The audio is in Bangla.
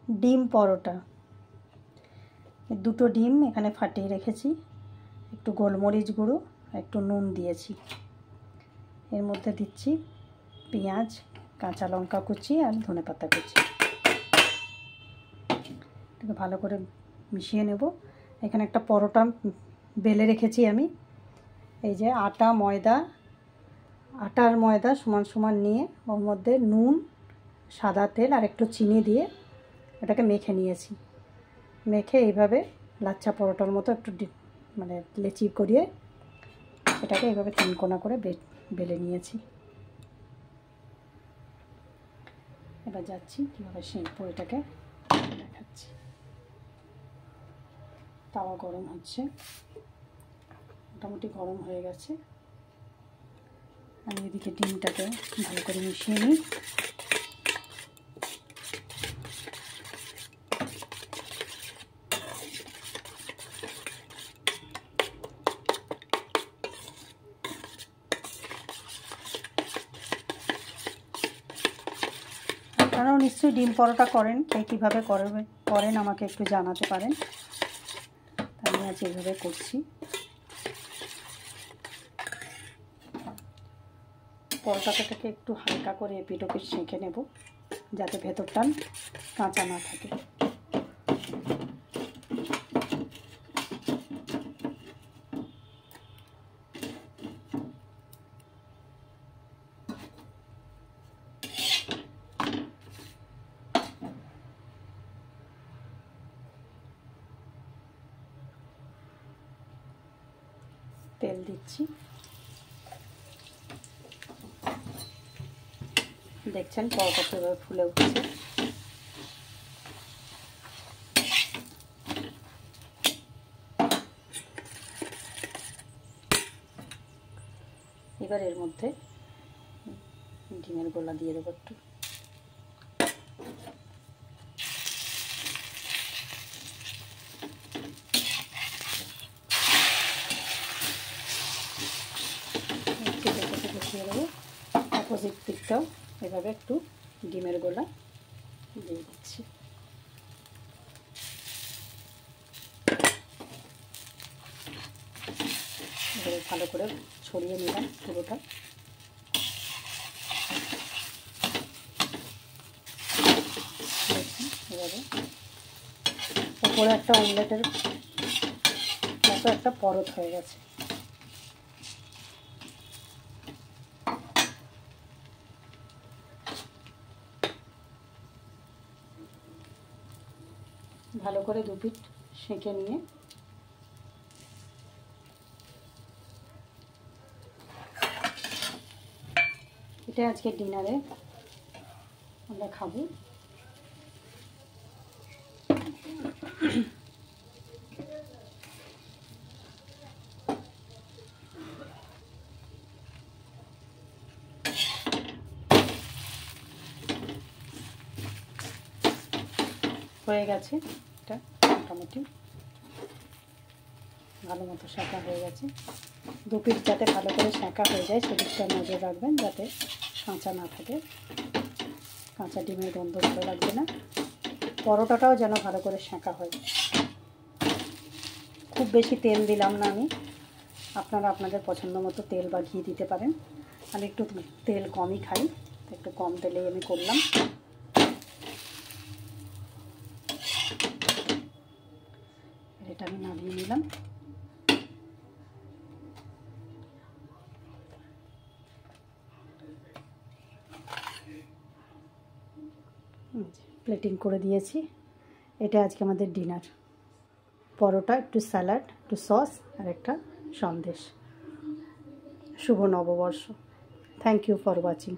ডিম পরোটা। দুটো ডিম এখানে ফাটিয়ে রেখেছি, একটু গোলমরিচ গুঁড়ো, একটু নুন দিয়েছি। এর মধ্যে দিচ্ছি পেঁয়াজ, কাঁচা লঙ্কা কুচি আর ধনেপাতা কুচি। এটাকে ভালো করে মিশিয়ে নেব। এখানে একটা পরোটা বেলে রেখেছি আমি। এই যে আটার ময়দা সমান সমান নিয়ে ওর মধ্যে নুন, সাদা তেল আর একটু চিনি দিয়ে এটাকে মেখে নিয়েছি। মেখে এইভাবে লাচ্ছা পরোটার মতো একটু মানে লেচি করিয়ে এটাকে এইভাবে তিন কোনা করে বেলে নিয়েছি। এবার যাচ্ছি কীভাবে সেঁকবো এটাকে দেখাচ্ছি। তাওয়া গরম হচ্ছে, মোটামুটি গরম হয়ে গেছে। আমি এদিকে ডিমটাকে ভালো করে মিশিয়ে নিই। আপনারাও নিশ্চয়ই ডিম পরোটা করেন, কে কীভাবে করেন আমাকে একটু জানাতে পারেন। আমি আজ এইভাবে করছি। পরোটাটাকে একটু হালকা করে এপিট ওপিট সেঁকে নেব, যাতে ভেতরটা কাঁচা না থাকে। তেল দিচ্ছি, দেখছেন পরোটা এভাবে ফুলে উঠছে। এবার এর মধ্যে ডিমের গোলা দিয়ে দেবো একটু। বসিয়ে দেবো। অপোজিট দিকটাও এভাবে একটু ডিমের গোলা দিয়ে দিচ্ছি। এবারে ভালো করে ছড়িয়ে নিলাম পুরোটা। এবারে উপরে একটা অমলেটের মতো একটা পরত হয়ে গেছে। ভালো করে দুপিট সেঁকে নিয়ে এটা আজকে ডিনারে আমরা খাবো। হয়ে গেছে, এটা মোটামুটি ভালো মতো সেঁকা হয়ে গেছে। দুপিট যাতে ভালো করে সেঁকা হয়ে যায় সেদিকটা নজর রাখবেন, যাতে কাঁচা না থাকে। কাঁচা ডিমের গন্ধ ভালো লাগবে না। পরোটাটাও যেন ভালো করে সেঁকা হয়। খুব বেশি তেল দিলাম না আমি, আপনারা আপনাদের পছন্দ মতো তেল বা ঘি দিতে পারেন। আমি একটু তেল কমই খাই, একটু কম তেলেই আমি করলাম। এটা আমি নামিয়ে নিলাম। প্লেটিং করে দিয়েছি। এটা আজকে আমাদের ডিনার। পরোটা, একটু স্যালাড, একটু সস আর একটা সন্দেশ। শুভ নববর্ষ। Thank you for watching.